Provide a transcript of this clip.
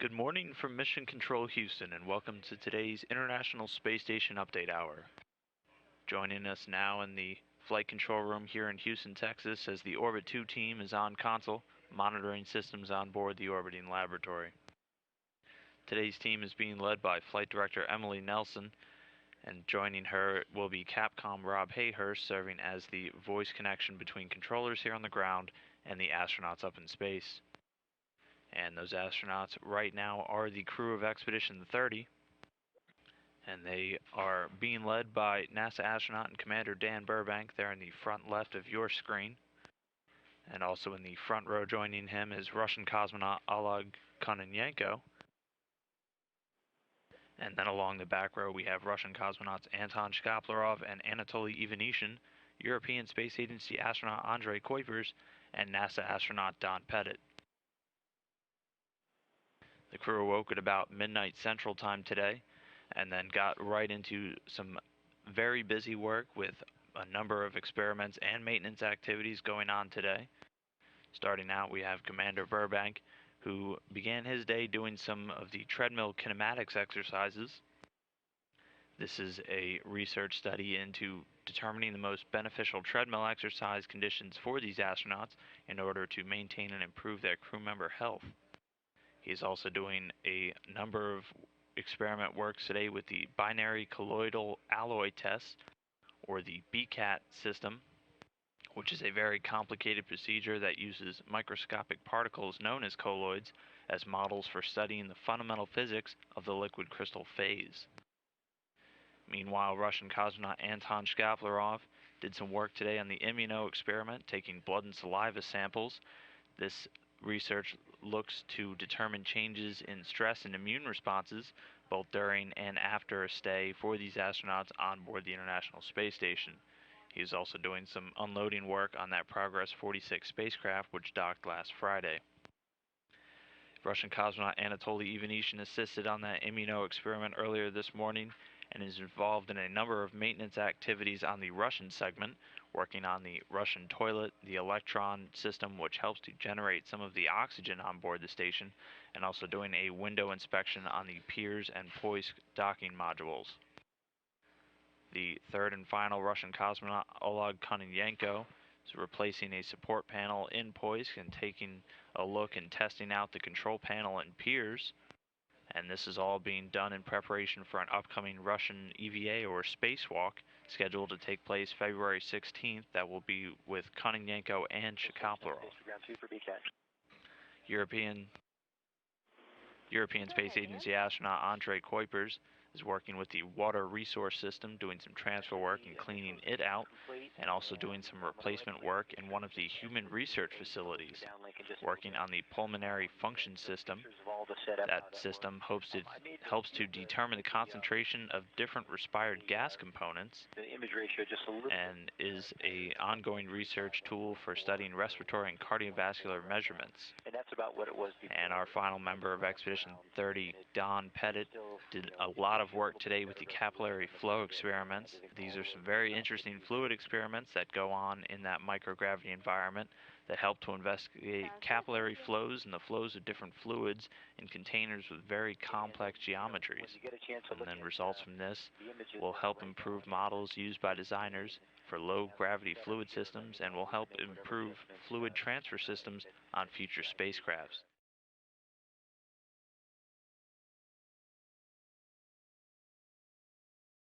Good morning from Mission Control Houston, and welcome to today's International Space Station Update Hour. Joining us now in the flight control room here in Houston, Texas, as the Orbit 2 team is on console, monitoring systems on board the orbiting laboratory. Today's team is being led by Flight Director Emily Nelson, and joining her will be Capcom Rob Hayhurst, serving as the voice connection between controllers here on the ground and the astronauts up in space. And those astronauts right now are the crew of Expedition 30, and they are being led by NASA astronaut and Commander Dan Burbank there in the front left of your screen. And also in the front row joining him is Russian cosmonaut Oleg Kononenko. And then along the back row we have Russian cosmonauts Anton Shkaplerov and Anatoly Ivanishin, European Space Agency astronaut Andrei Kuipers, and NASA astronaut Don Pettit. The crew awoke at about midnight Central Time today, and then got right into some very busy work with a number of experiments and maintenance activities going on today. Starting out, we have Commander Burbank, who began his day doing some of the treadmill kinematics exercises. This is a research study into determining the most beneficial treadmill exercise conditions for these astronauts in order to maintain and improve their crew member health. He's also doing a number of experiment works today with the binary colloidal alloy test, or the BCAT system, which is a very complicated procedure that uses microscopic particles known as colloids as models for studying the fundamental physics of the liquid crystal phase. Meanwhile, Russian cosmonaut Anton Shkaplerov did some work today on the immuno experiment, taking blood and saliva samples. This research looks to determine changes in stress and immune responses both during and after a stay for these astronauts on board the International Space Station. He's also doing some unloading work on that Progress 46 spacecraft, which docked last Friday. Russian cosmonaut Anatoly Ivanishin assisted on that immuno experiment earlier this morning and is involved in a number of maintenance activities on the Russian segment, working on the Russian toilet, the electron system, which helps to generate some of the oxygen on board the station, and also doing a window inspection on the piers and poise docking modules. The third and final Russian cosmonaut, Oleg Kononenko, is replacing a support panel in Poisk and taking a look and testing out the control panel and piers. And this is all being done in preparation for an upcoming Russian EVA, or spacewalk, scheduled to take place February 16th. That will be with Kononenko and Shkaplerov. European Space Agency astronaut Andrei Kuipers is working with the water resource system, doing some transfer work and cleaning it out, and also doing some replacement work in one of the human research facilities, working on the pulmonary function system. That system helps to determine the concentration of different respired gas components, and is an ongoing research tool for studying respiratory and cardiovascular measurements. And our final member of Expedition 30, Don Pettit, did a lot of work today with the capillary flow experiments. These are some very interesting fluid experiments that go on in that microgravity environment that help to investigate capillary flows and the flows of different fluids in containers with very complex geometries. And then results from this will help improve models used by designers for low-gravity fluid systems and will help improve fluid transfer systems on future spacecrafts.